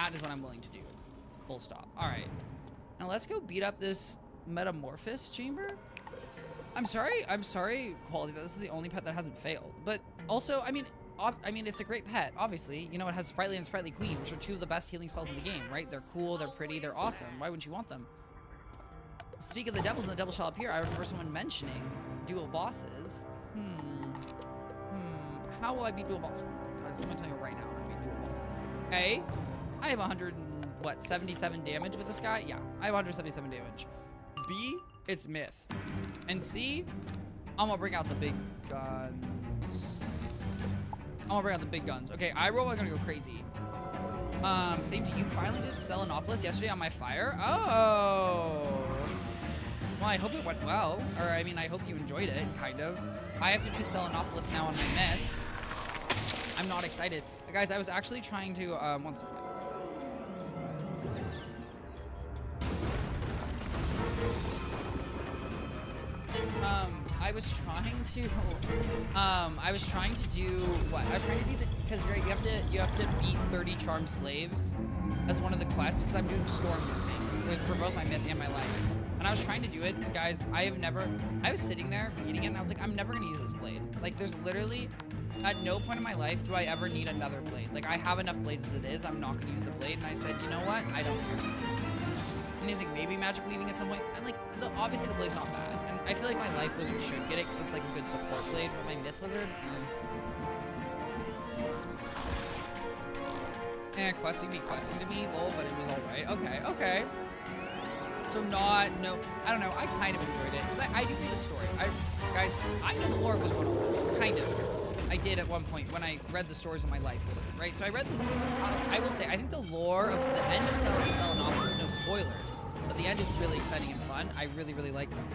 That is what I'm willing to do. Full stop. All right. Now let's go beat up this Metamorphosis chamber. I'm sorry, quality, but this is the only pet that hasn't failed. But also, I mean, it's a great pet, obviously. You know, it has Sprightly and Sprightly Queen, which are two of the best healing spells in the game, right? They're cool, they're pretty, they're awesome. Why wouldn't you want them? Speak of the devils, and the devil shall appear. I remember someone mentioning dual bosses. How will I beat dual bosses? Guys, let me tell you right now, I'm gonna beat dual bosses. A, I have 177 damage with this guy? Yeah, I have 177 damage. B, it's myth. And C, I'm gonna bring out the big guns. Okay, I roll, I'm gonna go crazy. Same to you. Finally did Selenopolis yesterday on my fire. Oh. Well, I hope it went well. Or, I mean, I hope you enjoyed it, kind of. I have to do Selenopolis now on my myth. I'm not excited. Guys, I was actually trying to, one second. I was trying to do what? I was trying to do the, because you have to beat 30 charmed slaves as one of the quests, because I'm doing storm movement for both my myth and my life. And I was trying to do it, and guys, I was sitting there beating it, and I was like, I'm never gonna use this blade. Like, there's literally, at no point in my life do I ever need another blade. Like, I have enough blades as it is, I'm not gonna use the blade. And I said, you know what? I don't care. And he's like, maybe magic weaving at some point. And like, obviously the blade's not bad. And I feel like my life wizard should get it because it's like a good support blade. But my myth wizard, questing to me, lol, but it was alright. Okay. So I don't know. I kind of enjoyed it because I do read the story. Guys, I know the lore was 101, kind of. I did at one point when I read the stories of my life wizard, right? So I read I will say, I think the lore of the end of Selenopolis, no spoilers, but the end is really exciting and fun. I really, really like them.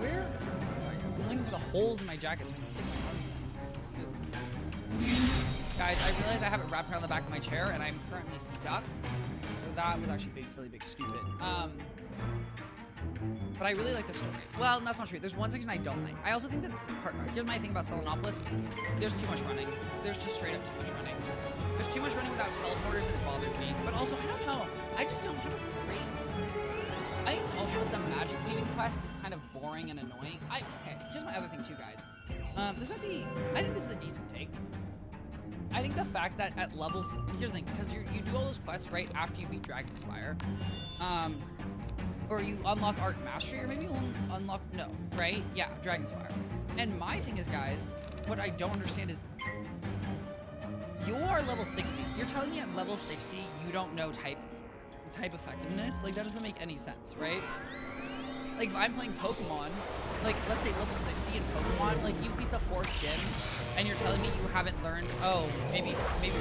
Where? I'm looking for the holes in my jacket. I'm gonna stick my arms in. Guys, I realize I have it wrapped around the back of my chair and I'm currently stuck. So that was actually big, silly, big, stupid. But I really like the story. Well, that's not true. There's one section I don't like. I also think that here's my thing about Selenopolis. There's too much running. There's just straight up too much running. There's too much running without teleporters and it bothers me. But also, I don't know. I just don't have a great... I think also that the magic weaving quest is kind of boring and annoying. Okay, here's my other thing too, guys. I think this is a decent take. I think the fact that at levels... Here's the thing, because you do all those quests right after you beat Dragonspire. Or you unlock Art Mastery, or maybe you unlock... No, right? Yeah, Dragonspire. And my thing is, guys, what I don't understand is... You are level 60. You're telling me at level 60 you don't know type effectiveness? Like, that doesn't make any sense, right? Like, if I'm playing Pokemon, like, let's say level 60 in Pokemon, like, you beat the 4th gym, and you're telling me you haven't learned, oh, maybe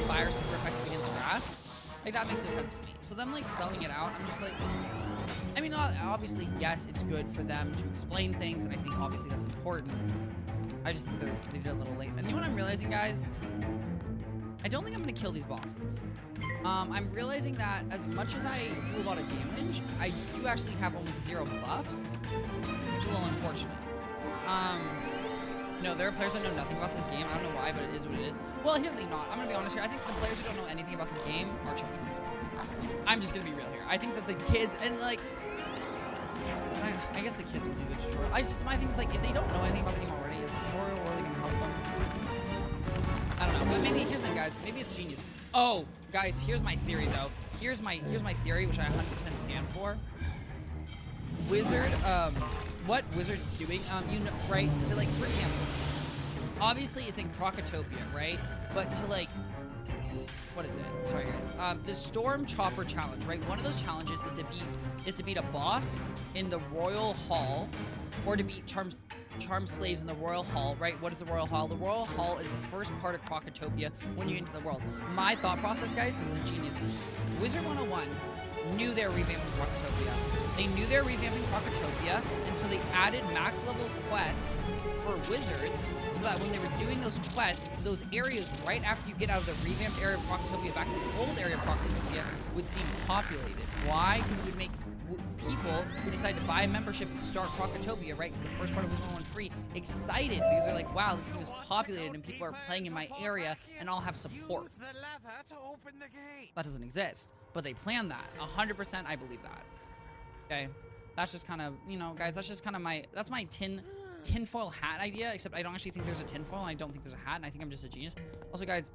Fire's super effective against Grass? Like, that makes no sense to me. So them, like, spelling it out, I'm just like... I mean, obviously, yes, it's good for them to explain things, and I think, obviously, that's important. I just think they did it a little late. And you know what I'm realizing, guys? I don't think I'm going to kill these bosses. I'm realizing that as much as I do a lot of damage, I do actually have almost 0 buffs, which is a little unfortunate. No, there are players that know nothing about this game. I don't know why, but it is what it is. Well, here's the not. I'm going to be honest here. I think the players who don't know anything about this game are children. I'm just going to be real here. I think that the kids, and like, I guess the kids will do the tutorial. My thing is like, if they don't know anything about the game already, is the tutorial really going to help them? I don't know, but maybe, here's the thing, guys. Maybe it's genius. Oh, guys, here's my theory, though. Here's my theory, which I 100% stand for. Wizard, what Wizard's doing, you know, right? So, like, for example, obviously it's in Crocotopia, right? But to, like, what is it? Sorry, guys. The Storm Chopper Challenge, right? One of those challenges is to beat a boss in the Royal Hall, or to beat charmed slaves in the Royal Hall, right? What is the Royal Hall? The Royal Hall is the first part of Crocotopia when you get into the world. My thought process, guys, this is genius. Wizard 101 knew they were revamping Crocotopia. They knew they were revamping Crocotopia, and so they added max level quests for wizards, so that when they were doing those quests, those areas right after you get out of the revamped area of Crocotopia back to the old area of Crocotopia would seem populated. Why? Because it would make people who decide to buy a membership and start Crocotopia, right? Because the first part of it was 1 free, excited because they're like, wow, this game is populated and people are playing in my area and I'll have support. Use the lever to open the gate. That doesn't exist, but they planned that. 100% I believe that. Okay, that's just kind of, you know, guys, that's just kind of that's my tinfoil hat idea, except I don't actually think there's a tinfoil, and I don't think there's a hat, and I think I'm just a genius. Also, guys,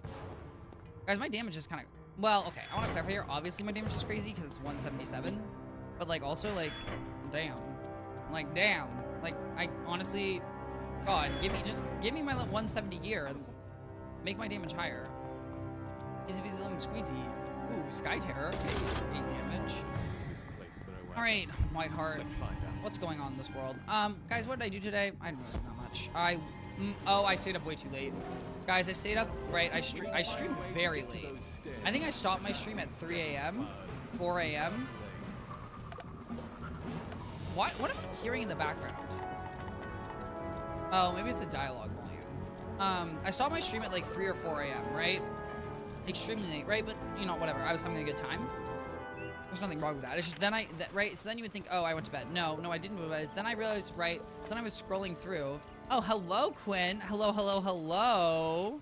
my damage is kind of, well, okay, I want to clarify here. Obviously, my damage is crazy because it's 177, but, like, also, like, damn. Like, damn. Like, I honestly, God, give me my 170 gear and make my damage higher. Easy peasy lemon squeezy. Ooh, Sky Terror. Okay, 8 damage. All right, Whiteheart. Let's find out. What's going on in this world? Guys, what did I do today? I didn't really do much. I stayed up way too late. Guys, I stayed up, right? I streamed very late. I think I stopped my stream at 3 a.m., 4 a.m. What am I hearing in the background? Oh, maybe it's the dialogue volume. I stopped my stream at like 3 or 4 a.m., right? Extremely late, right? But, you know, whatever. I was having a good time. There's nothing wrong with that. It's just then right? So then you would think, oh, I went to bed. No, I didn't move bed. Then I realized, right? So then I was scrolling through. Oh, hello, Quinn. Hello.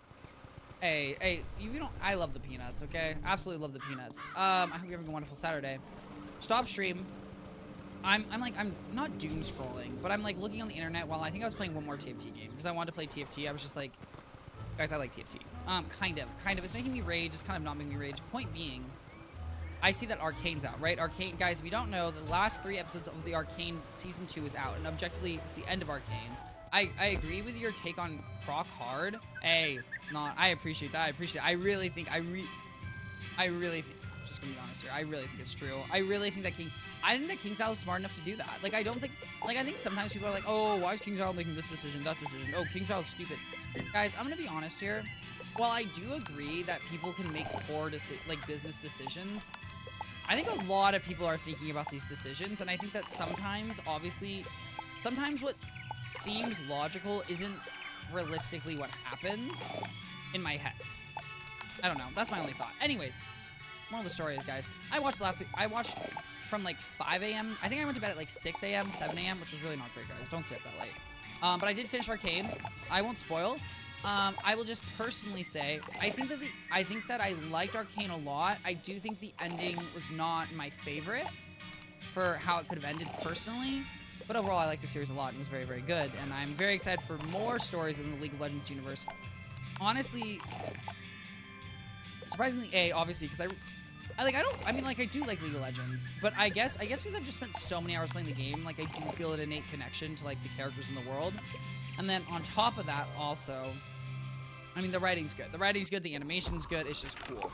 Hey, you don't. I love the peanuts. Okay, absolutely love the peanuts. I hope you're having a wonderful Saturday. Stop stream. I'm not doom scrolling, but I'm like looking on the internet while I think I was playing one more TFT game because I wanted to play TFT. I was just like, guys, I like TFT. Kind of. It's making me rage. It's kind of not making me rage. Point being, I see that Arcane's out, right? Arcane, guys, if you don't know, the last 3 episodes of the Arcane Season 2 is out, and objectively, it's the end of Arcane. I agree with your take on Croc Hard. Hey, I appreciate that. I really think, I'm just gonna be honest here, I really think it's true. I think that King Sal is smart enough to do that. Like, I think sometimes people are like, oh, why is King Sal making this decision, that decision? Oh, King Sal is stupid. Guys, I'm gonna be honest here. While I do agree that people can make poor business decisions, I think a lot of people are thinking about these decisions, and I think that sometimes what seems logical isn't realistically what happens in my head. I don't know. That's my only thought. Anyways, moral of the story is, guys, I watched from like 5 a.m. I think I went to bed at like 6 a.m., 7 a.m., which was really not great, guys. Don't stay up that late. But I did finish Arcane. I won't spoil. I will just personally say, I think that I liked Arcane a lot. I do think the ending was not my favorite for how it could have ended personally. But overall, I like the series a lot and it was very, very good. And I'm very excited for more stories in the League of Legends universe. Honestly, surprisingly, obviously, because I do like League of Legends, but I guess because I've just spent so many hours playing the game, like I do feel an innate connection to like the characters in the world. And then on top of that, also, I mean, the writing's good. The writing's good. The animation's good. It's just cool.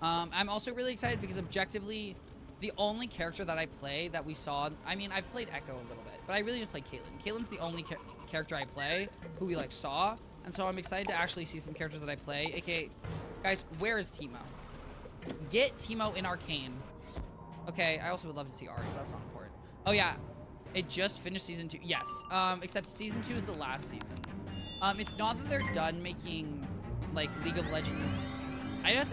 I'm also really excited because objectively, the only character that I play that we saw, I mean, I've played Echo a little bit, but I really just play Caitlyn. Caitlyn's the only character I play who we like saw. And so I'm excited to actually see some characters that I play. AKA, guys, where is Teemo? Get Teemo in Arcane. Okay, I also would love to see Ari, but that's not important. Oh yeah, it just finished season 2. Yes, except season 2 is the last season. It's not that they're done making like League of Legends. I guess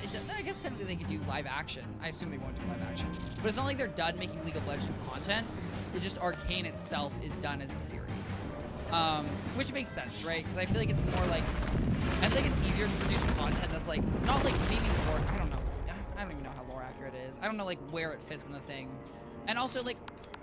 technically they could do live action. I assume they won't do live action, but it's not like they're done making League of Legends content. It's just Arcane itself is done as a series, which makes sense, right? Because I feel like it's more like, I feel like it's easier to produce content that's like not like maybe lore. I don't know. I don't even know how lore accurate it is. I don't know like where it fits in the thing, and also like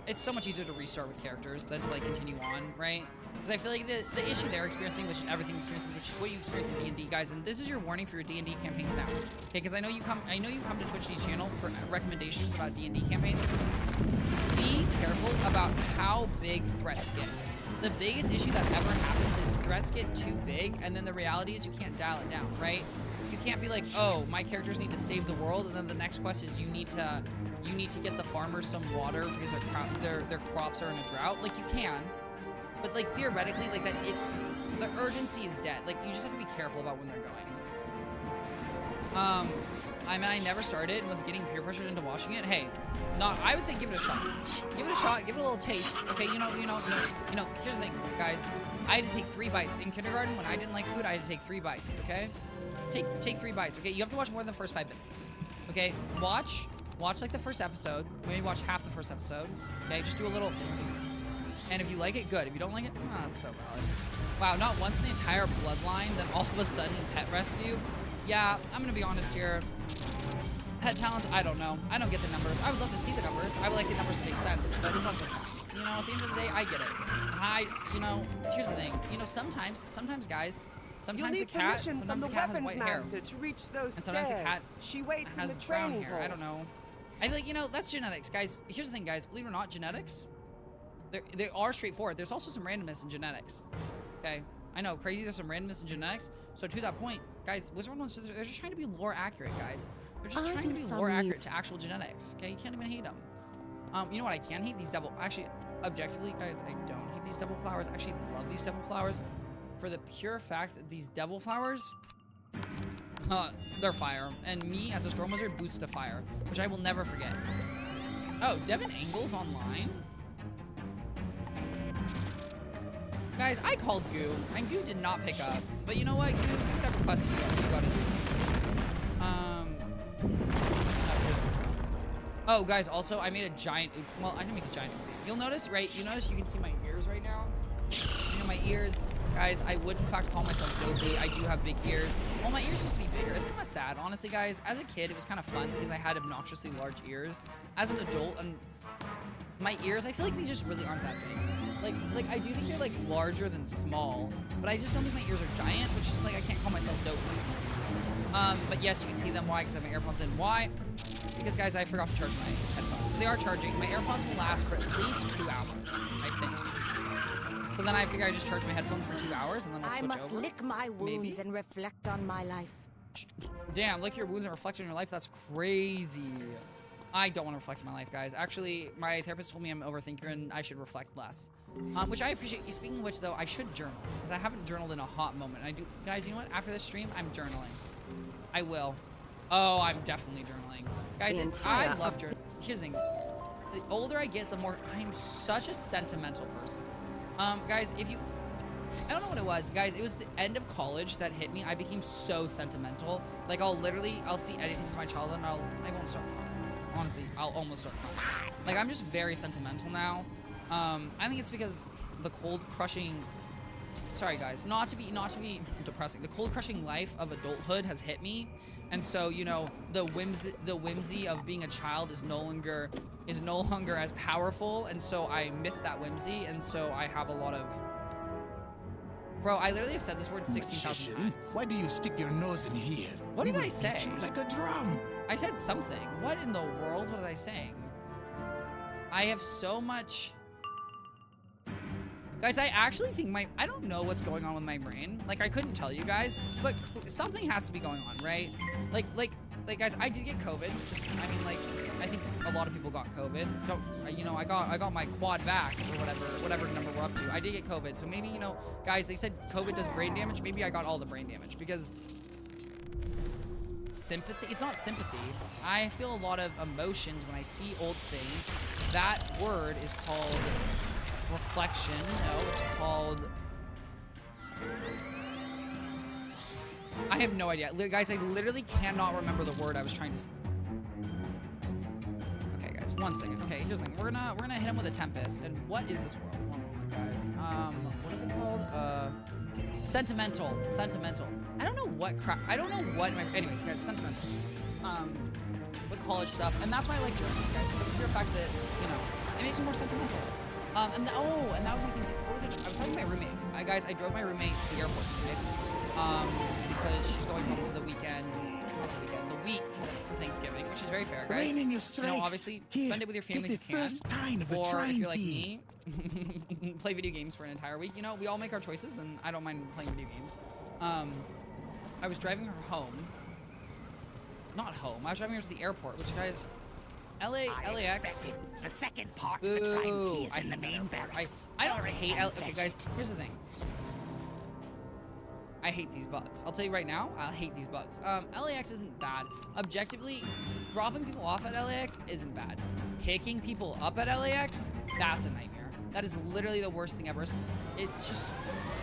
it's so much easier to restart with characters than to like continue on, right? Because I feel like the issue they're experiencing, which everything experiences, which is what you experience in D&D, guys, and this is your warning for your D&D campaigns now, okay? Because I know you come to Twitchty's channel for recommendations about D&D campaigns. Be careful about how big threats get. The biggest issue that ever happens is threats get too big, and then the reality is you can't dial it down, right? You can't be like, oh, my characters need to save the world, and then the next quest is you need to get the farmers some water because their crops are in a drought. Like, you can. But like theoretically, like the urgency is dead. Like you just have to be careful about when they're going. I mean, I never started and was getting peer pressured into watching it. Hey, I would say give it a shot. Give it a shot. Give it a little taste. Okay, you know. Here's the thing, guys. I had to take 3 bites in kindergarten when I didn't like food. I had to take 3 bites. Okay, take 3 bites. Okay, you have to watch more than the first 5 minutes. Okay, watch watch like the first episode. Maybe watch half the first episode. Okay, just do a little. And if you like it, good. If you don't like it, oh, that's so valid. Wow, not once in the entire bloodline, then all of a sudden pet rescue. Yeah, I'm gonna be honest here. Pet talents, I don't know. I don't get the numbers. I would love to see the numbers. I would like the numbers to make sense, but it's also fine. You know, at the end of the day, I get it. You know, here's the thing. You know, sometimes guys, sometimes a cat, sometimes a cat has white hair. To reach those and sometimes a cat she waits has in the brown training hair. hall. I don't know. I feel like, you know, that's genetics, guys. Here's the thing, guys. Believe it or not, genetics, they are straightforward. There's also some randomness in genetics. Okay, I know, crazy. There's some randomness in genetics. So to that point, guys, Wizard ones, they're just trying to be lore accurate, guys. They're just trying to be lore accurate to actual genetics. Okay, you can't even hate them. You know what? I can hate these double. Actually, objectively, guys, I don't hate these devil flowers. I actually love these devil flowers for the pure fact that these devil flowers, they're fire. And me as a storm wizard boosts to fire, which I will never forget. Oh, Devin Engel's online. Guys, I called Goo, and Goo did not pick up. But you know what, Goo? Do whatever quest you gotta do. Oh, guys, also, I made a giant, well, I didn't make a giant oopsie. You'll notice, right? You notice you can see my ears right now? You know, my ears, guys, I would, in fact, call myself dopey. I do have big ears. Well, my ears used to be bigger. It's kind of sad, honestly, guys. As a kid, it was kind of fun because I had obnoxiously large ears. As an adult, and my ears, I feel like they just really aren't that big. Like I do think they're like larger than small, but I just don't think my ears are giant, which is like I can't call myself dope. But yes, you can see them. Why? Because I have my AirPods in. Why? Because guys, I forgot to charge my headphones. So they are charging. My AirPods will last for at least 2 hours, I think. So then I figure I just charge my headphones for 2 hours and then I'll switch over. I must lick my wounds and reflect on my life. Damn, lick your wounds and reflect on your life. That's crazy. I don't want to reflect on my life, guys. Actually, my therapist told me I'm an overthinker and I should reflect less. Which I appreciate. Speaking of which, though, I should journal because I haven't journaled in a hot moment. I do, guys. You know what? After this stream, I'm journaling. I will. Oh, I'm definitely journaling, guys. I love journaling. Here's the thing: the older I get, the more I'm such a sentimental person. Guys, if you, I don't know what it was, guys. It was the end of college that hit me. I became so sentimental. Like I'll see anything from my childhood, and I won't start crying. Honestly, I'll almost start crying. Like I'm just very sentimental now. I think it's because the cold crushing, sorry guys, not to be depressing, the cold crushing life of adulthood has hit me. And so, you know, the whimsy of being a child is no longer as powerful. And so I miss that whimsy. And so I have a lot of, bro, I literally have said this word 16,000 times. Why do you stick your nose in here? What did I say? Beat you like a drum. I said something. What in the world was I saying? I have so much. Guys, I actually think I don't know what's going on with my brain. Like, I couldn't tell you guys, but something has to be going on, right? Like, guys, I did get COVID. I think a lot of people got COVID. I got my quad vax or whatever number we're up to. I did get COVID, so maybe, you know, guys, they said COVID does brain damage. Maybe I got all the brain damage because sympathy, it's not sympathy. I feel a lot of emotions when I see old things. That word is called reflection. No, it's called, I have no idea. Guys, I literally cannot remember the word I was trying to say. Okay, guys, 1 second. Okay, here's the thing. We're gonna hit him with a tempest. And what is this world? One moment, guys. What is it called? Sentimental. I don't know what crap. I don't know what anyways, guys, sentimental. With college stuff. And that's why I like journaling, guys. For the pure fact that, you know, it makes me more sentimental. And that was my thing too. I was talking to my roommate. Guys, I drove my roommate to the airport today. Because she's going home for the weekend. Not the weekend, the week for Thanksgiving, which is very fair, guys. You know, obviously, spend it with your family if you can. Or if you're like me, play video games for an entire week. You know, we all make our choices, and I don't mind playing video games. I was driving her home. Not home. I was driving her to the airport, which, guys, LAX. The second part of the train key is in the main barracks. I don't hate okay, guys, here's the thing. I hate these bugs. I'll tell you right now, I hate these bugs. LAX isn't bad. Objectively, dropping people off at LAX isn't bad. Picking people up at LAX, that's a nightmare. That is literally the worst thing ever. It's just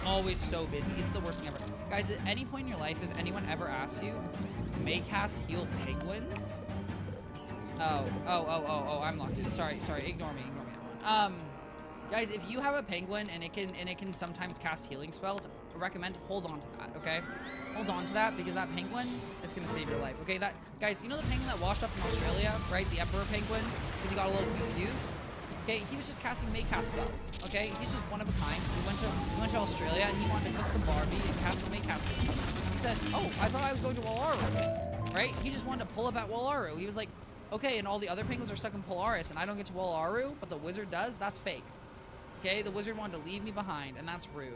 always so busy. It's the worst thing ever. Guys, at any point in your life, if anyone ever asks you, may cast heal penguins? Oh, Oh, I'm locked in. Sorry, ignore me, everyone. Guys, if you have a penguin and it can sometimes cast healing spells, I recommend hold on to that, okay? Hold on to that, because that penguin, it's gonna save your life, okay? That, guys, you know the penguin that washed up in Australia, right? The emperor penguin, because he got a little confused. Okay, he was just casting May-cast spells, okay? He's just one of a kind. He went to Australia and he wanted to cook some Barbie and cast some May-cast spells. He said, oh, I thought I was going to Wal'aru, right? He just wanted to pull up at Wal'aru. He was like, okay, and all the other penguins are stuck in Polaris and I don't get to Wal'aru, but the wizard does? That's fake. Okay, the wizard wanted to leave me behind, and that's rude.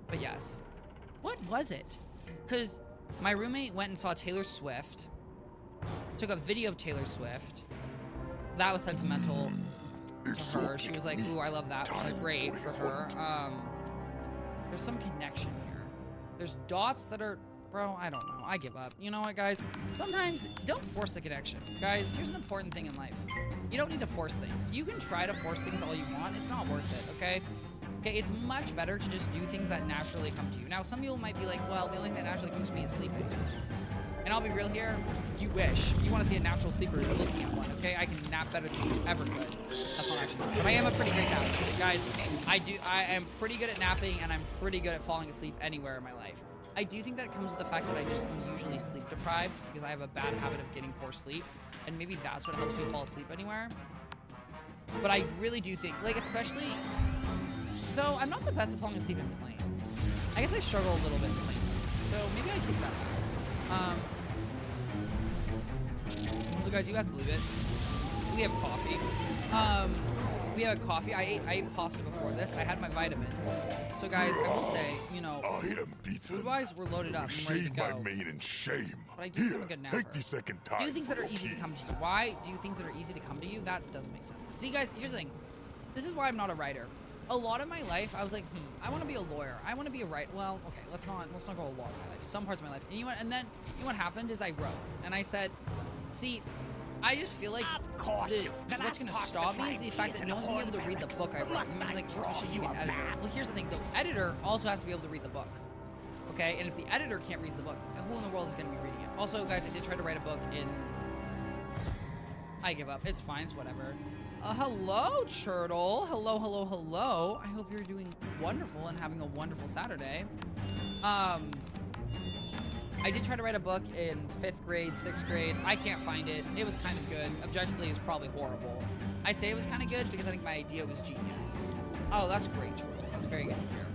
But yes. What was it? Because my roommate went and saw Taylor Swift, took a video of Taylor Swift. That was sentimental to her. She was like, ooh, I love that, which is great for her. There's some connection here. There's dots that are... Bro, I don't know. I give up. You know what, guys? Sometimes don't force the connection. Guys, here's an important thing in life. You don't need to force things. You can try to force things all you want. It's not worth it, okay? Okay, it's much better to just do things that naturally come to you. Now, some people might be like, well, the only thing that naturally comes to me is sleeping. And I'll be real here. You wish. You want to see a natural sleeper, you're looking at one, okay? I can nap better than you ever could. That's not actually true. But I am a pretty great napper. Guys, I am pretty good at napping, and I'm pretty good at falling asleep anywhere in my life. I do think that comes with the fact that I just am usually sleep deprived because I have a bad habit of getting poor sleep, and maybe that's what helps me fall asleep anywhere. But I really do think, like, especially, though I'm not the best at falling asleep in planes. I guess I struggle a little bit in planes, so maybe I take that back. So guys, you guys believe it? We have coffee. We have coffee. I ate pasta before this. I had my vitamins. So guys, I will say, you know, food-wise, we're loaded up and ready to go. But I do feel a good napper. Take the second time. Do things that are easy to come to you. Why do things that are easy to come to you? That doesn't make sense. See, guys, here's the thing. This is why I'm not a writer. A lot of my life, I was like, I want to be a lawyer. I want to be a writer. Well, okay, let's not go a lot of my life. Some parts of my life. And then what happened is I wrote, and I said, see, I just feel like what's going to stop me is the fact that no one's going to be able to read the book I wrote. Like, especially you, an editor. Well, here's the thing. The editor also has to be able to read the book. Okay? And if the editor can't read the book, who in the world is going to be reading it? Also, guys, I did try to write a book in... I give up. It's fine. It's whatever. Hello, Turtle. Hello. I hope you're doing wonderful and having a wonderful Saturday. I did try to write a book in 5th grade, 6th grade. I can't find it. It was kind of good. Objectively, it was probably horrible. I say it was kind of good because I think my idea was genius. Oh, that's great, Turtle. That's very good to hear.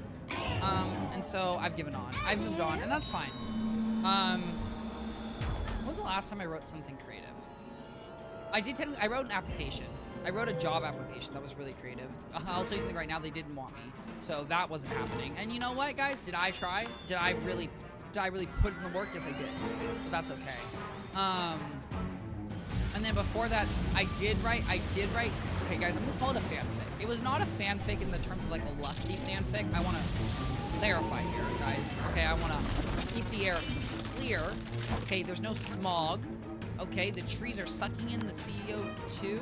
And so I've given on. I've moved on, and that's fine. When was the last time I wrote something creative? I wrote an application. I wrote a job application that was really creative. I'll tell you something right now, they didn't want me. So that wasn't happening. And you know what, guys? Did I try? Did I really put in the work? Yes, I did. But that's okay. And then before that, I did write, okay, guys, I'm gonna call it a fanfic. It was not a fanfic in the terms of like a lusty fanfic. I want to clarify here, guys. Okay, I want to keep the air clear. Okay, there's no smog. Okay, the trees are sucking in the CO2.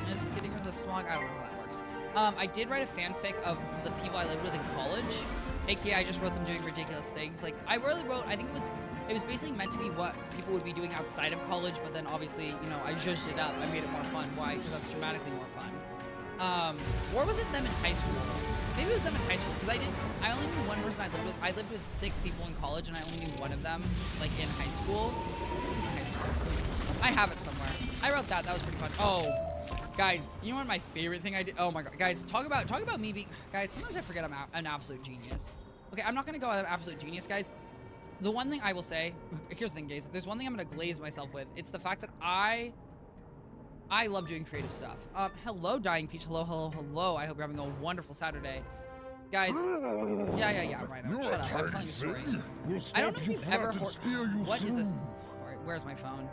Is this getting rid of the smog? I don't know how that works. I did write a fanfic of the people I lived with in college. AKA, I just wrote them doing ridiculous things. Like, I really wrote, I think it was basically meant to be what people would be doing outside of college, but then obviously, you know, I zhuzhed it up. I made it more fun. Why? Because that's dramatically more fun. Or was it them in high school? Maybe it was them in high school, because I only knew one person I lived with. I lived with 6 people in college, and I only knew one of them, like, in high school. It was in high school. I have it somewhere. I wrote that. That was pretty fun. Oh, guys, you know what my favorite thing I did? Oh my god, guys, talk about me being... Guys, sometimes I forget I'm an absolute genius. Okay, I'm not gonna go as an absolute genius, guys. The one thing I will say... Here's the thing, guys. There's one thing I'm gonna glaze myself with. It's the fact that I love doing creative stuff. Hello, Dying Peach. Hello. I hope you're having a wonderful Saturday. Guys, yeah, right. Shut up. I'm telling you a story. I don't know if you've ever heard... What is this? All right, where's my phone?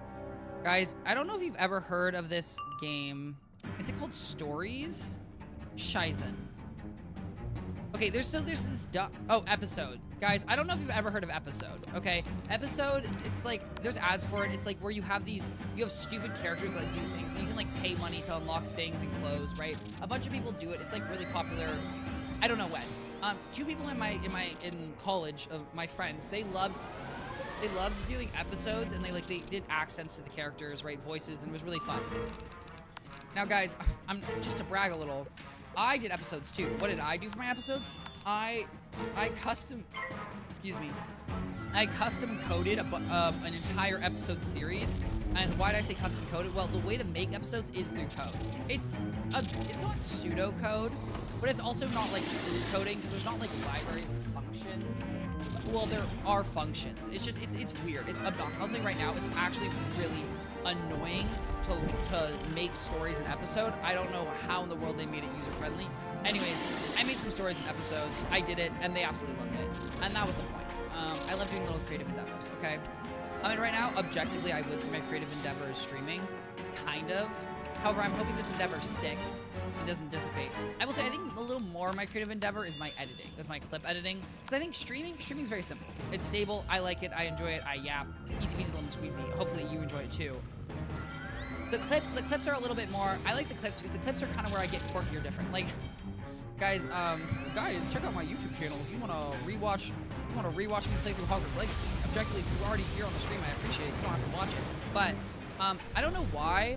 Guys, I don't know if you've ever heard of this game. Is it called Stories? Shizen. Okay, there's this Episode. Guys, I don't know if you've ever heard of Episode, okay? Episode, it's like, there's ads for it. It's like where you have stupid characters that do things, and you can like pay money to unlock things and clothes, right? A bunch of people do it. It's like really popular. I don't know when. 2 people in college, of my friends, they loved They loved doing episodes, and they did accents to the characters, right, voices, and it was really fun. Now, guys, I'm just to brag a little. I did episodes too. What did I do for my episodes? I custom coded an entire episode series. And why did I say custom coded? Well, the way to make episodes is through code. It's not pseudo code, but it's also not like true coding because there's not like libraries and functions. Well, there are functions. It's just it's weird. It's obnoxious. I'll tell you right now, it's actually really annoying to make stories an episode. I don't know how in the world they made it user friendly. Anyways, I made some stories and episodes. I did it, and they absolutely loved it. And that was the point. I love doing little creative endeavors, okay? I mean, right now, objectively, I would say my creative endeavor is streaming. Kind of. However, I'm hoping this endeavor sticks and doesn't dissipate. I will say, I think a little more of my creative endeavor is my editing, is my clip editing. Because I think streaming is very simple. It's stable. I like it. I enjoy it. I yap. Easy peasy, lemon squeezy. Hopefully, you enjoy it too. The clips are a little bit more. I like the clips because the clips are kind of where I get quirky or different. Like, guys, check out my YouTube channel if you want to rewatch. Me play through Hogwarts Legacy. Objectively, if you're already here on the stream, I appreciate it. You don't have to watch it. But I don't know why.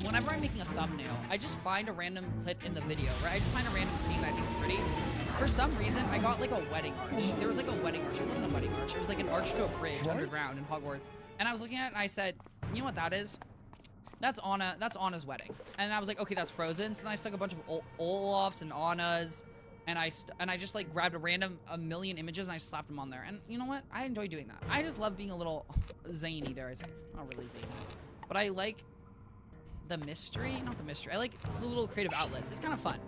Whenever I'm making a thumbnail, I just find a random clip in the video, right? I just find a random scene that I think is pretty. For some reason, I got like a wedding arch. There was like a wedding arch. It wasn't a wedding arch. It was like an arch to a bridge underground in Hogwarts. And I was looking at it and I said, you know what that is? That's Anna's wedding. And I was like, okay, that's Frozen. So then I stuck a bunch of Olafs and Annas. And I just like grabbed a million images and I slapped them on there. And you know what? I enjoy doing that. I just love being a little zany, dare I say. Not really zany. But I like the mystery. Not the mystery. I like the little creative outlets. It's kind of fun.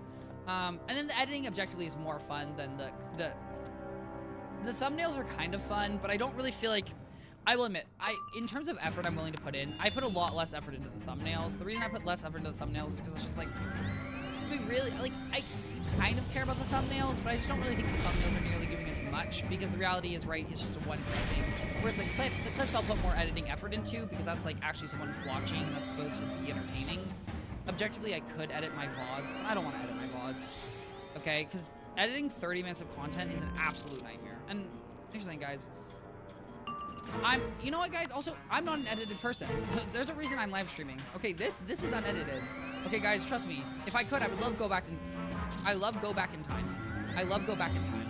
And then the editing objectively is more fun than the thumbnails are kind of fun, but I don't really feel like, I will admit, in terms of effort I'm willing to put in, I put a lot less effort into the thumbnails. The reason I put less effort into the thumbnails is because it's just like, we really, like, I kind of care about the thumbnails, but I just don't really think the thumbnails are nearly doing as much because the reality is, right, it's just a one thing. Whereas the clips I'll put more editing effort into because that's like actually someone watching that's supposed to be entertaining. Objectively, I could edit my VODs, but I don't want to edit my VODs, okay? Because editing 30 minutes of content is an absolute nightmare. And here's the thing, guys. You know what, guys? Also, I'm not an edited person. There's a reason I'm live streaming. Okay, this is unedited. Okay, guys, trust me. If I could, I would love go back in time. I love go back in time. I love go back in time.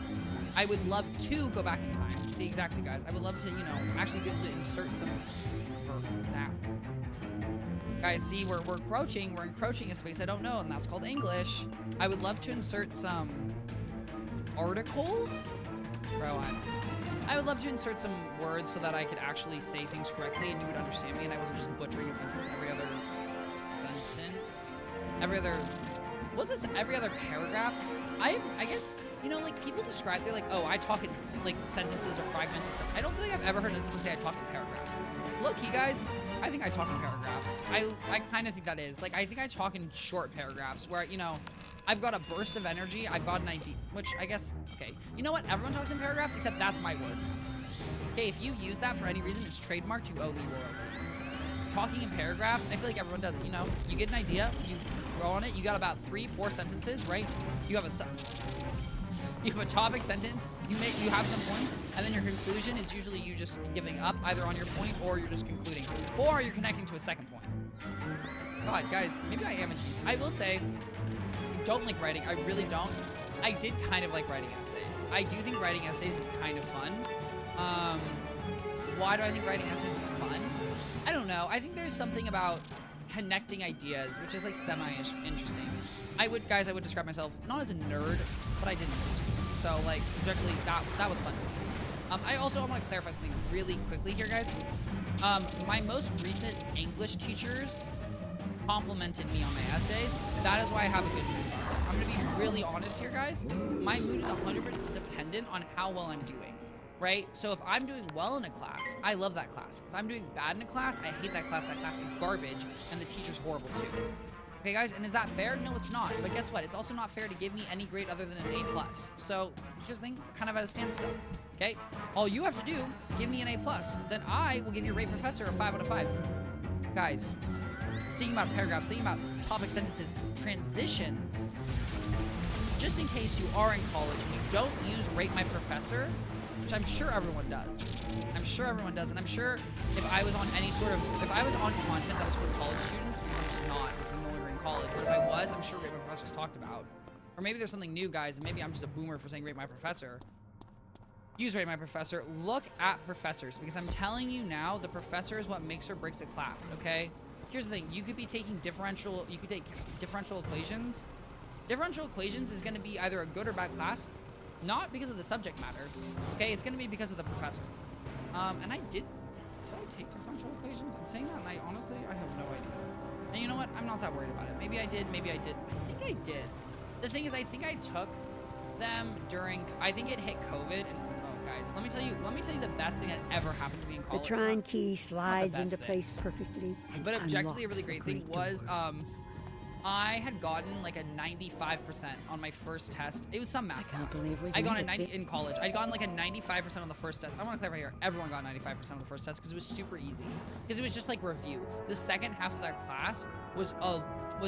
I would love to go back in time. See, exactly, guys. I would love to, you know, actually be able to insert some for that. Guys, see, we're encroaching. We're encroaching a space I don't know, and that's called English. I would love to insert some articles. Bro, I would love to insert some words so that I could actually say things correctly and you would understand me and I wasn't just butchering a sentence every other sentence. Every other paragraph? I guess, you know, like, people describe, they're like, oh, I talk in, like, sentences or fragmented stuff. I don't feel like I've ever heard someone say I talk in paragraphs. Low-key, guys, I think I talk in paragraphs. I kind of think that is. Like, I think I talk in short paragraphs where, you know, I've got a burst of energy, I've got an idea, which I guess, okay. You know what? Everyone talks in paragraphs, except that's my word. Okay, if you use that for any reason, it's trademarked, you owe me royalties. Talking in paragraphs, I feel like everyone does it, you know? You get an idea, you go on it, you got about 3-4 sentences, right? You have a topic sentence, you have some points, and then your conclusion is usually you just giving up either on your point or you're just concluding. Or you're connecting to a second point. God, guys, maybe I am a genius. I will say, I don't like writing. I really don't. I did kind of like writing essays. I do think writing essays is kind of fun. Why do I think writing essays is fun? I don't know. I think there's something about connecting ideas, which is like semi-interesting. I would describe myself not as a nerd, but I didn't. So like, objectively, that was fun. I want to clarify something really quickly here, guys. My most recent English teachers complimented me on my essays. That is why I have a good mood. I'm gonna be really honest here, guys. My mood is 100% dependent on how well I'm doing, right? So if I'm doing well in a class, I love that class. If I'm doing bad in a class, I hate that class. That class is garbage, and the teacher's horrible too. Okay, guys, and is that fair? No, it's not. But guess what? It's also not fair to give me any grade other than an A+. So here's the thing, kind of at a standstill. Okay, all you have to do, give me an A+. Then I will give your rate professor a 5 out of 5. Guys, thinking about paragraphs, thinking about topic sentences, transitions. Just in case you are in college and you don't use Rate My Professor, which I'm sure everyone does. I'm sure everyone does, and I'm sure if I was on any sort of, if I was on content that was for college students, because I'm just not, because I'm no longer in college, but if I was, I'm sure Rate My Professor's talked about. Or maybe there's something new, guys, and maybe I'm just a boomer for saying Rate My Professor. Use Rate My Professor. Look at professors, because I'm telling you now, the professor is what makes or breaks a class, okay? Here's the thing, you could be taking you could take differential equations. Differential equations is gonna be either a good or bad class, not because of the subject matter, okay? It's gonna be because of the professor. And did I take differential equations? I'm saying that, and I have no idea. And you know what? I'm not that worried about it. Maybe I did, maybe I did. I think I did. The thing is, I think I took them during, I think it hit COVID, and oh guys, let me tell you the best thing that ever happened to me in college. The trine key slides into place perfectly. But objectively, a really great thing was, I had gotten like a 95% on my first test. It was some math class. I got a 90 in college. I'd gotten like a 95% on the first test. I want to clarify here. Everyone got 95% on the first test because it was super easy. Because it was just like review. The second half of that class was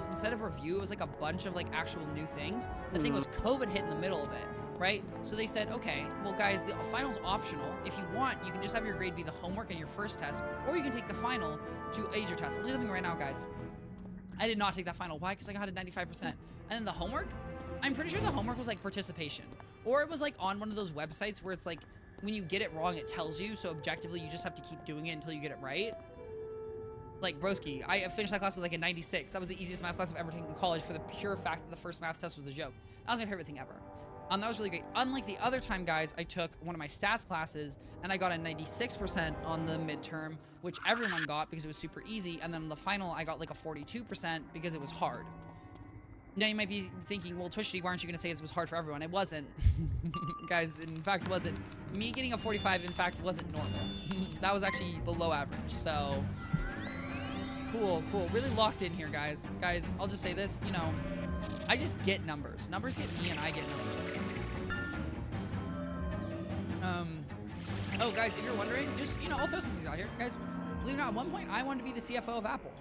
instead of review, it was like a bunch of like actual new things. The thing was COVID hit in the middle of it, right? So they said, okay, well guys, the final's optional. If you want, you can just have your grade be the homework in your first test, or you can take the final to aid your test. I'll do something right now, guys. I did not take that final. Why? Because I got a 95%. And then the homework, I'm pretty sure the homework was like participation. Or it was like on one of those websites where it's like, when you get it wrong, it tells you. So objectively, you just have to keep doing it until you get it right. Like, broski, I finished that class with like a 96. That was the easiest math class I've ever taken in college for the pure fact that the first math test was a joke. That was my favorite thing ever. That was really great. Unlike the other time, guys, I took one of my stats classes and I got a 96% on the midterm, which everyone got because it was super easy. And then on the final, I got like a 42% because it was hard. Now you might be thinking, well, Twichty, why aren't you going to say it was hard for everyone? It wasn't. Guys, in fact, it wasn't. Me getting a 45, in fact, wasn't normal. That was actually below average. So, cool. Really locked in here, guys. Guys, I'll just say this, you know, I just get numbers. Numbers get me and I get numbers. Oh, guys, if you're wondering, just, you know, I'll throw some things out here. Guys, believe it or not, at one point, I wanted to be the CFO of Apple.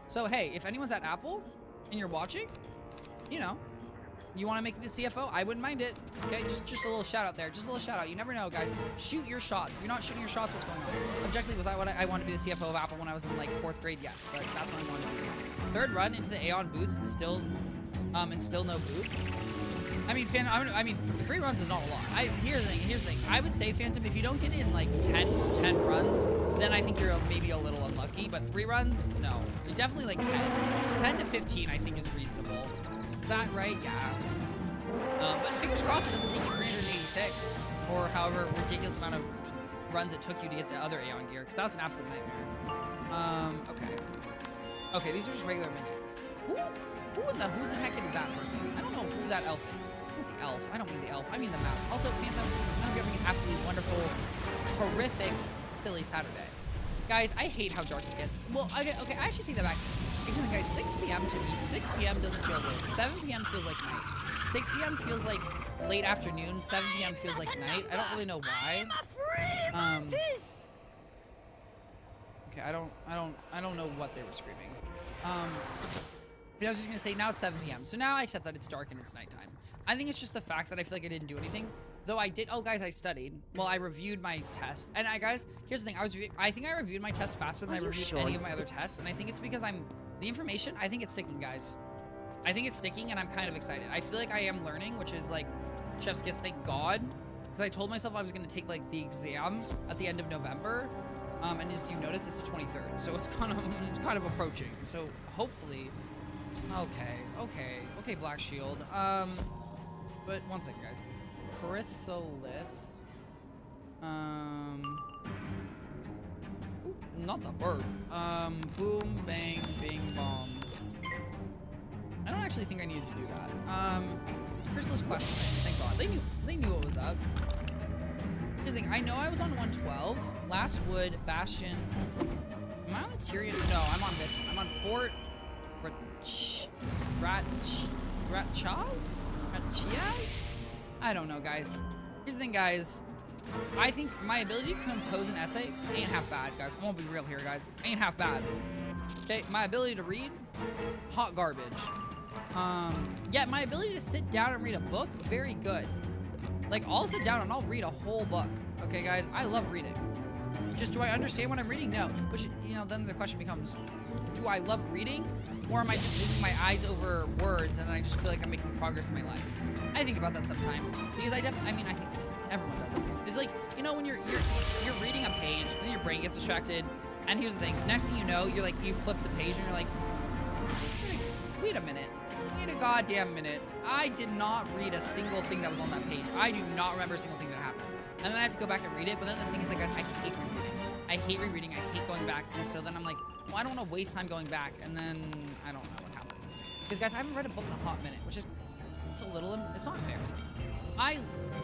So, hey, if anyone's at Apple and you're watching, you know, you want to make me the CFO, I wouldn't mind it. Okay, just a little shout out there. Just a little shout out. You never know, guys. Shoot your shots. If you're not shooting your shots, what's going on? Objectively, was I wanted to be the CFO of Apple when I was in, like, 4th grade? Yes, but that's what I wanted to do. Third run into the Aeon boots and still no boots. I mean, 3 runs is not a lot. Here's the thing. I would say, Phantom, if you don't get in like 10 runs, then I think you're maybe a little unlucky. But 3 runs, no. Definitely like 10 to 15, I think is reasonable. Is that right? Yeah. But fingers crossed it doesn't take you 386 or however ridiculous amount of runs it took you to get the other Aeon gear, because that's an absolute nightmare. Okay, these are just regular minions. Who's the heck is that person? I don't know who that elf is. Not the elf. I don't mean the elf. I mean the mouse. Also, Phantom, I hope you're having an absolutely wonderful, horrific, silly Saturday. Guys, I hate how dark it gets. Well, okay, I actually take that back. Because, guys, 6 p.m. to me, 6 p.m. doesn't feel good. 7 p.m. feels like night. 6 p.m. feels like late afternoon. 7 p.m. feels like night. I don't really know why. Okay, I don't know what they were screaming. But I was just gonna say, now it's 7 p.m. So now I accept that it's dark and it's nighttime. I think it's just the fact that I feel like I didn't do anything. Though I did, oh guys, I studied. Well, I reviewed my test. And guys, here's the thing, I think I reviewed my test faster than I reviewed any of my other tests. And I think it's because the information, I think it's sticking, guys. I think it's sticking and I'm kind of excited. I feel like I am learning, which is like, chef's kiss, thank God. Because I told myself I was gonna take like the exam at the end of November. And as you notice, it's the 23rd. So it's kind of approaching. So hopefully, okay, Black Shield. But one second, guys. Chrysalis. Ooh, not the bird. Boom, bang, bing, bomb. I don't actually think I needed to do that. Chrysalis question. Thank God. They knew what was up. Here's the thing. I know I was on 112. Last Wood, Bastion. Am I on the Tyrion? No, I'm on this one. I'm on Fort Ratchias? I don't know, guys. Here's the thing, guys. I think my ability to compose an essay ain't half bad, guys. I won't be real here, guys. Ain't half bad. Okay, my ability to read, hot garbage. Yeah, my ability to sit down and read a book, very good. Like, I'll sit down and I'll read a whole book, okay, guys? I love reading. Just do I understand what I'm reading? No. Which, you know, then the question becomes, do I love reading? Or am I just moving my eyes over words and I just feel like I'm making progress in my life? I think about that sometimes. Because I think everyone does this. It's like, you know, when you're reading a page and then your brain gets distracted. And here's the thing. Next thing you know, you're like, you flip the page and you're like, wait a minute. Wait a goddamn minute. I did not read a single thing that was on that page. I do not remember a single thing that happened. And then I have to go back and read it. But then the thing is, like, guys, I hate rereading. I hate rereading. I hate going back. And so then I'm like, well, I don't want to waste time going back. And then I don't know what happens. Because, guys, I haven't read a book in a hot minute, which is, it's not embarrassing.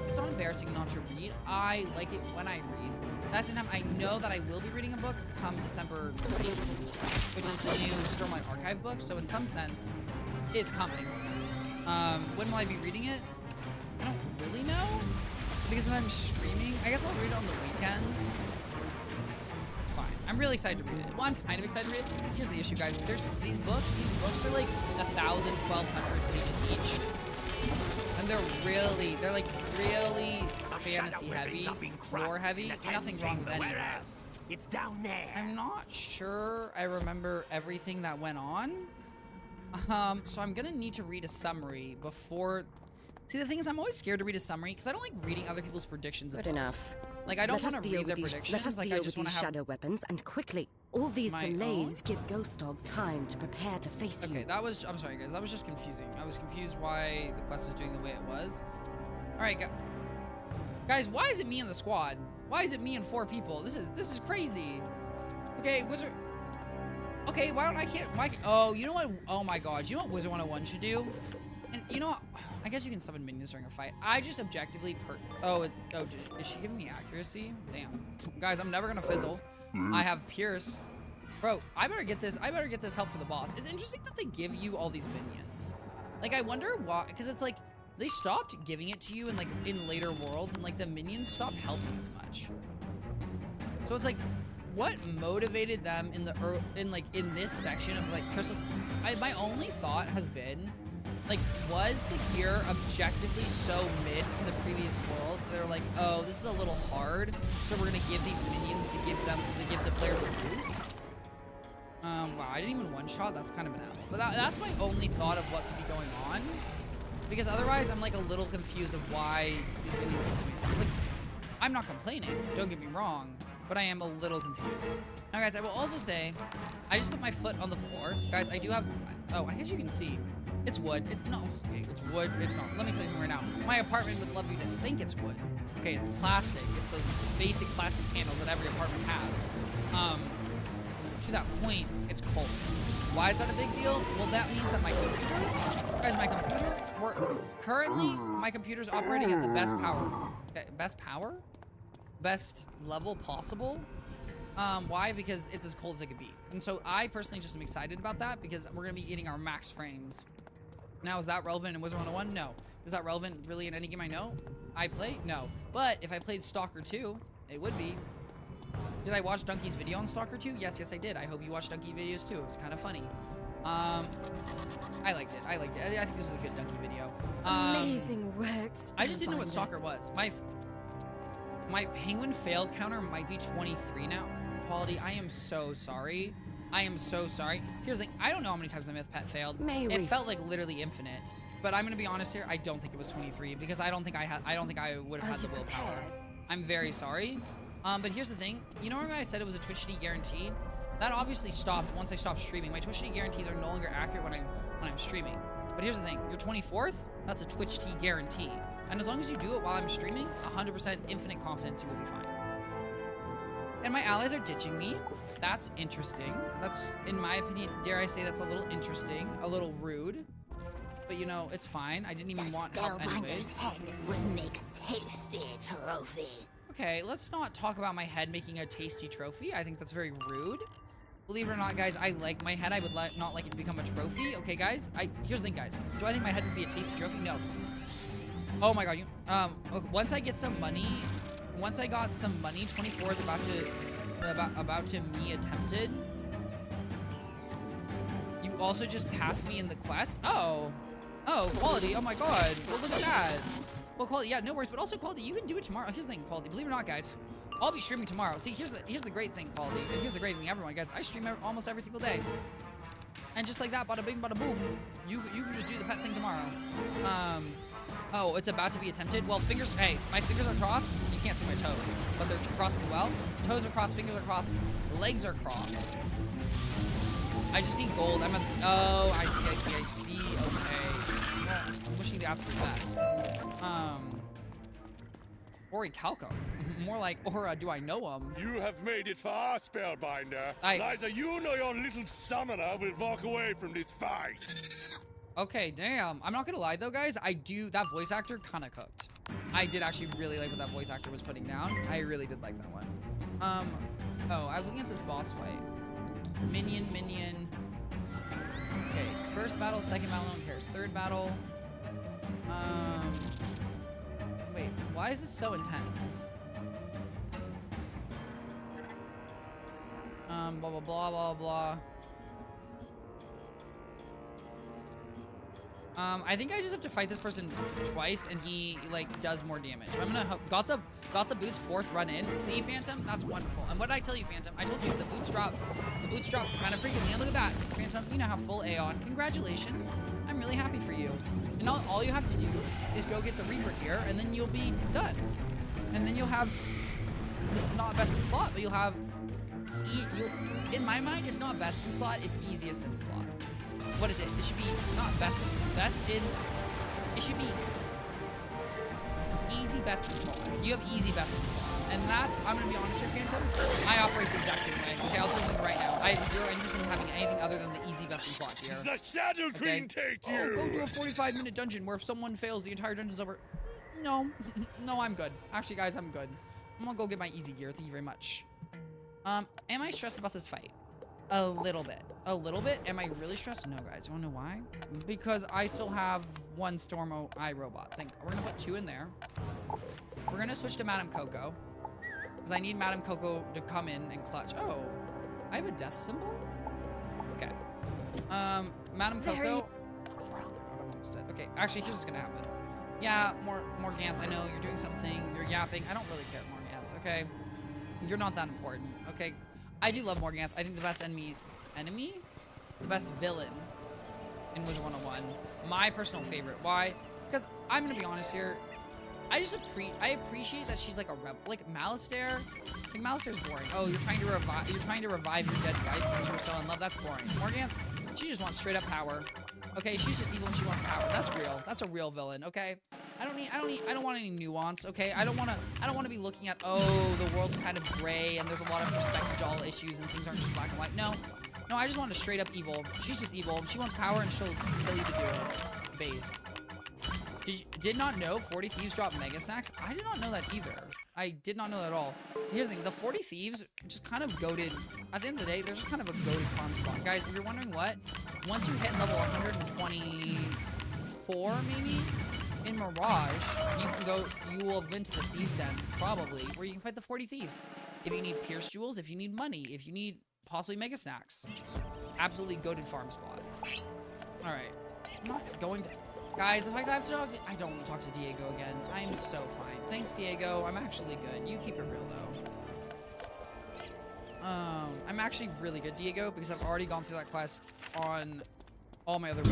It's not embarrassing not to read. I like it when I read. At the same time, I know that I will be reading a book come December 8th, which is the new Stormlight Archive book. So in some sense, it's coming. When will I be reading it? I don't really know. Because if I'm streaming, I guess I'll read it on the weekends. It's fine. I'm really excited to read it. Well, I'm kind of excited to read it. Here's the issue, guys. There's these books are like 1,000, 1,200 pages each. And they're like really fantasy heavy, lore heavy. Nothing's wrong with any of that. It's down there. I'm not sure I remember everything that went on. So I'm gonna need to read a summary before. See, the thing is, I'm always scared to read a summary because I don't like reading other people's predictions. Good enough. Like, I don't want to read their predictions. Let us like, deal I with just these want to have shadow weapons, and quickly. All these my delays give Ghost Dog time to prepare to face you. Okay, I'm sorry, guys. That was just confusing. I was confused why the quest was doing the way it was. All right, guys, why is it me in the squad? Why is it me and 4 people? This is crazy. Okay, Wizard. Okay, oh, you know what? Oh my God, you know what Wizard 101 should do? And you know what? I guess you can summon minions during a fight. I just objectively is she giving me accuracy? Damn. Guys, I'm never gonna fizzle. I have Pierce. Bro, I better get this help for the boss. It's interesting that they give you all these minions. Like, I wonder why, because it's like, they stopped giving it to you in later worlds, and like the minions stopped helping as much. So it's like, what motivated them in this section of like crystals? My only thought has been, like, was the gear objectively so mid from the previous world? They're like, oh, this is a little hard, so we're gonna give these minions to give the players a boost. Wow, I didn't even one-shot. That's kind of an L. But that's my only thought of what could be going on. Because otherwise, I'm like a little confused of why these minions seem to make sense. Like, I'm not complaining. Don't get me wrong, but I am a little confused. Now, guys, I will also say, I just put my foot on the floor. Guys, I do have. Oh, I guess you can see. It's wood. It's not. Okay, it's wood. It's not. Let me tell you something right now. My apartment would love you to think it's wood. Okay, it's plastic. It's those basic plastic panels that every apartment has. To that point, it's cold. Why is that a big deal? Well, that means that my computer, guys, currently my computer's operating at the best level possible. Why? Because it's as cold as it could be. And so I personally just am excited about that because we're gonna be getting our max frames. Now, is that relevant in Wizard 101? No. Is that relevant really in any game I know I play? No. But if I played Stalker 2, it would be. Did I watch Donkey's video on Stalker 2? Yes, I did. I hope you watched Donkey videos too. It was kind of funny. I liked it. I think this was a good Donkey video. Amazing work. I just didn't know what Stalker was. My penguin fail counter might be 23 now. Quality, I am so sorry. I am so sorry. Here's the thing. I don't know how many times my myth pet failed. It felt like literally infinite. But I'm gonna be honest here. I don't think it was 23 because I don't think I would have had the willpower. I'm very sorry. But here's the thing. You know when I said it was a Twichty guarantee? That obviously stopped once I stopped streaming. My Twichty guarantees are no longer accurate when I'm streaming. But here's the thing. Your 24th, that's a Twichty guarantee. And as long as you do it while I'm streaming, 100% infinite confidence you will be fine. And my allies are ditching me. That's interesting. That's, in my opinion, dare I say, that's a little interesting, a little rude. But you know, it's fine. I didn't even want help anyways. Head would make a tasty trophy. Okay, let's not talk about my head making a tasty trophy. I think that's very rude. Believe it or not, guys, I like my head. I would not like it to become a trophy. Okay, guys? Here's the thing, guys. Do I think my head would be a tasty trophy? No. Oh my god. Once I get some money, once I got some money, 24 is about to me attempted. You also just passed me in the quest? Oh, quality. Oh my god. Well, look at that. Well, Quality, yeah, no worries. But also, Quality, you can do it tomorrow. Here's the thing, Quality. Believe it or not, guys, I'll be streaming tomorrow. See, here's the great thing, Quality, and here's the great thing, everyone, guys. I stream almost every single day, and just like that, bada bing, bada boom, you can just do the pet thing tomorrow. Oh, it's about to be attempted. Well, fingers. Hey, my fingers are crossed. You can't see my toes, but they're crossing well. Toes are crossed. Fingers are crossed. Legs are crossed. I just need gold. Oh, I see. Okay. Well, I'm wishing the absolute best. Ori Calcum. More like Aura, do I know him? You have made it far, Spellbinder. Neither you nor your little summoner will walk away from this fight. Okay, damn. I'm not gonna lie though, guys. That voice actor kind of cooked. I did actually really like what that voice actor was putting down. I really did like that one. Oh, I was looking at this boss fight. Minion. Okay, first battle, second battle, no one cares. Third battle. Wait, why is this so intense? Blah, blah. I think I just have to fight this person twice, and he like does more damage. I'm gonna got the boots 4th run in. See, Phantom, that's wonderful. And what did I tell you, Phantom? I told you the boots drop kind of frequently. And look at that, Phantom. You now have full Aeon. Congratulations. I'm really happy for you. And all you have to do is go get the Reaper gear, and then you'll be done. And then you'll have not best in slot, but you'll have. In my mind, it's not best in slot. It's easiest in slot. What is it? It should be not best in. It should be easy best in slot. You have easy best in slot, and that's. I'm gonna be honest here, Phantom. I operate the exact same way. Okay, I'll tell you right now. I have zero interest in having anything other than the easy best in slot here. The Shadow Queen take you. Oh, go do a 45-minute dungeon where if someone fails, the entire dungeon's over. No, no, I'm good. Actually, guys, I'm good. I'm gonna go get my easy gear. Thank you very much. Am I stressed about this fight? A little bit. Am I really stressed? No, guys. You wanna know why? Because I still have 1 Storm iRobot. We're gonna put 2 in there. We're gonna switch to Madame Coco, because I need Madame Coco to come in and clutch. Oh, I have a death symbol? Okay. Madame Coco. Okay, actually, here's what's gonna happen. Yeah, Morganth, I know you're doing something. You're yapping. I don't really care, Morganth, okay? You're not that important, okay? I do love Morganth. I think the best enemy? The best villain in Wizard 101. My personal favorite. Why? Because I'm gonna be honest here. I appreciate that she's like a rebel. Like Malistaire. Like Malistair's boring. Oh, you're trying to revive your dead wife because you were so in love. That's boring. Morganth, she just wants straight up power. Okay, she's just evil and she wants power. That's real. That's a real villain. Okay. I don't want any nuance. Okay. I don't want to be looking at, oh, the world's kind of gray and there's a lot of perspective to all issues and things aren't just black and white. No, I just want a straight up evil. She's just evil. She wants power and she'll kill you to do it. Based. Did not know 40 Thieves drop Mega Snacks? I did not know that either. I did not know that at all. Here's the thing. The 40 Thieves just kind of goated. At the end of the day, they're just kind of a goated farm spot. Guys, if you're wondering what, once you hit level 124, maybe, in Mirage, you will have been to the Thieves Den, probably, where you can fight the 40 Thieves. If you need Pierce Jewels, if you need money, if you need possibly Mega Snacks. Absolutely goated farm spot. Alright. I'm not going to... Guys, the fact I have to talk to... I don't want to talk to Diego again. I am so fine. Thanks, Diego. I'm actually good. You keep it real, though. I'm actually really good, Diego, because I've already gone through that quest on all my other...